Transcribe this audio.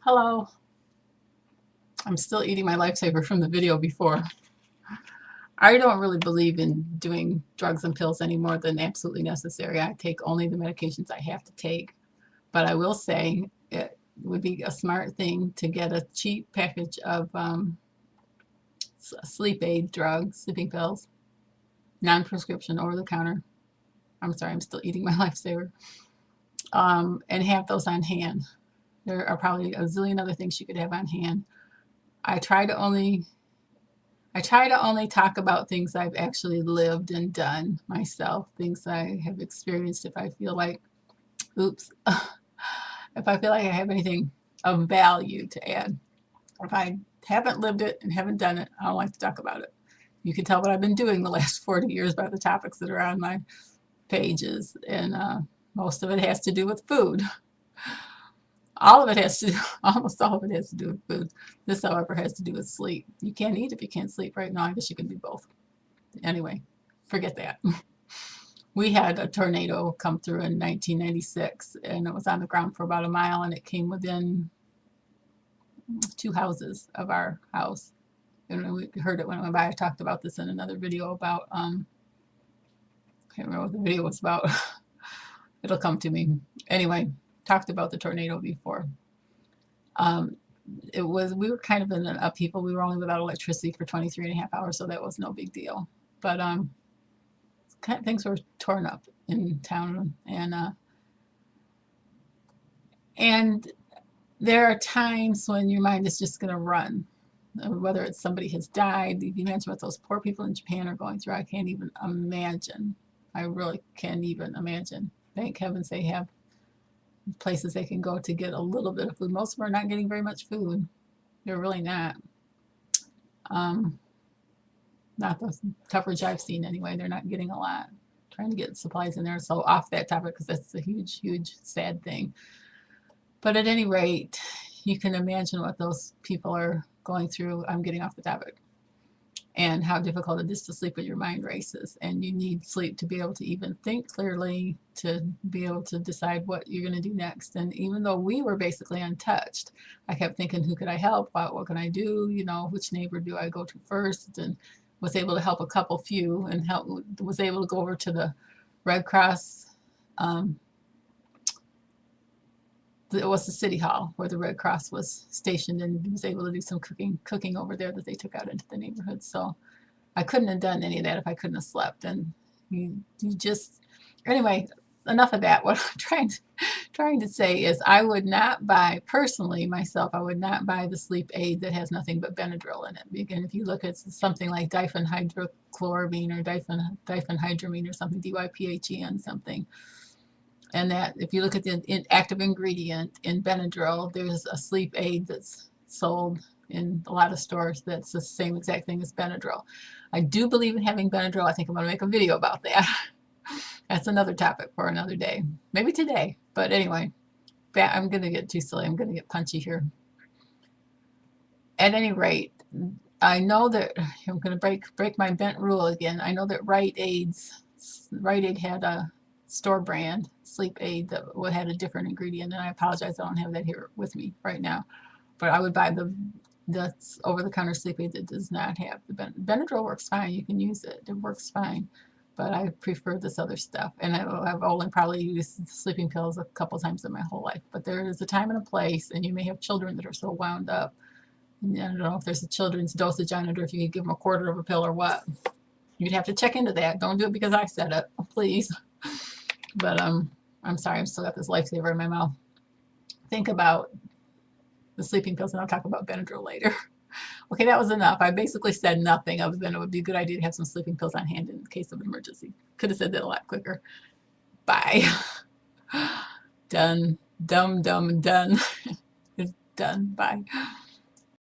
Hello. I'm still eating my Lifesaver from the video before. I don't really believe in doing drugs and pills any more than absolutely necessary. I take only the medications I have to take. But I will say it would be a smart thing to get a cheap package of sleep aid drugs, sleeping pills, non-prescription, over the counter. I'm sorry, I'm still eating my Lifesaver. And have those on hand. There are probably a zillion other things you could have on hand. I try to only I try to only talk about things I've actually lived and done myself, things I have experienced. If I feel like, oops, if I feel like I have anything of value to add. If I haven't lived it and haven't done it, I don't like to talk about it. You can tell what I've been doing the last 40 years by the topics that are on my pages, and most of it has to do with food. All of it has to, almost all of it has to do with food. This, however, has to do with sleep. You can't eat if you can't sleep. Right now, I guess you can do both. Anyway, forget that. We had a tornado come through in 1996, and it was on the ground for about a mile, and it came within 2 houses of our house. And we heard it when it went by. I talked about this in another video about, I can't remember what the video was about. It'll come to me. Anyway, talked about the tornado before. Um, we were kind of in an upheaval. We were only without electricity for 23 and a half hours, so that was no big deal. But things were torn up in town, and there are times when your mind is just going to run. Whether it's somebody has died, you mentioned what those poor people in Japan are going through. I can't even imagine. I really can't even imagine. Thank heavens they have places they can go to get a little bit of food. Most of them are not getting very much food. They're really not. Um, Not the coverage I've seen anyway. They're not getting a lot. Trying to get supplies in there. So off that topic, because that's a huge, huge sad thing. But at any rate, you can imagine what those people are going through. I'm getting off the topic. And how difficult it is to sleep when your mind races. And you need sleep to be able to even think clearly, to be able to decide what you're going to do next. And even though we were basically untouched, I kept thinking, who could I help? What can I do? You know, which neighbor do I go to first? And was able to help a couple few, and was able to go over to the Red Cross. It was the city hall where the Red Cross was stationed, and was able to do some cooking over there that they took out into the neighborhood. So I couldn't have done any of that if I couldn't have slept. And you just, anyway, enough of that. What I'm trying to say is, I would not buy, personally myself, I would not buy the sleep aid that has nothing but Benadryl in it. Again, if you look at something like diphenhydrochloramine or diphenhydramine or something, DYPHEN something, and that if you look at the active ingredient in Benadryl, there's a sleep aid that's sold in a lot of stores that's the same exact thing as Benadryl. I do believe in having Benadryl. I think I'm going to make a video about that. That's another topic for another day. Maybe today. But anyway, I'm going to get too silly. I'm going to get punchy here. At any rate, I know that I'm going to break my bent rule again. I know that Rite Aid had a store brand sleep aid that had a different ingredient, and I apologize, I don't have that here with me right now. But I would buy the over-the-counter sleep aid that does not have the Benadryl. Works fine. You can use it. It works fine. But I prefer this other stuff. And I've only probably used sleeping pills a couple times in my whole life. But there is a time and a place, and you may have children that are so wound up. I don't know if there's a children's dosage on it, or if you could give them a quarter of a pill or what. You'd have to check into that. Don't do it because I said it, please. But I'm sorry, I've still got this Lifesaver in my mouth. Think about the sleeping pills, and I'll talk about Benadryl later. Okay, that was enough. I basically said nothing other than it would be a good idea to have some sleeping pills on hand in case of an emergency. Could have said that a lot quicker. Bye. Done. Dumb, done. It's done. Bye.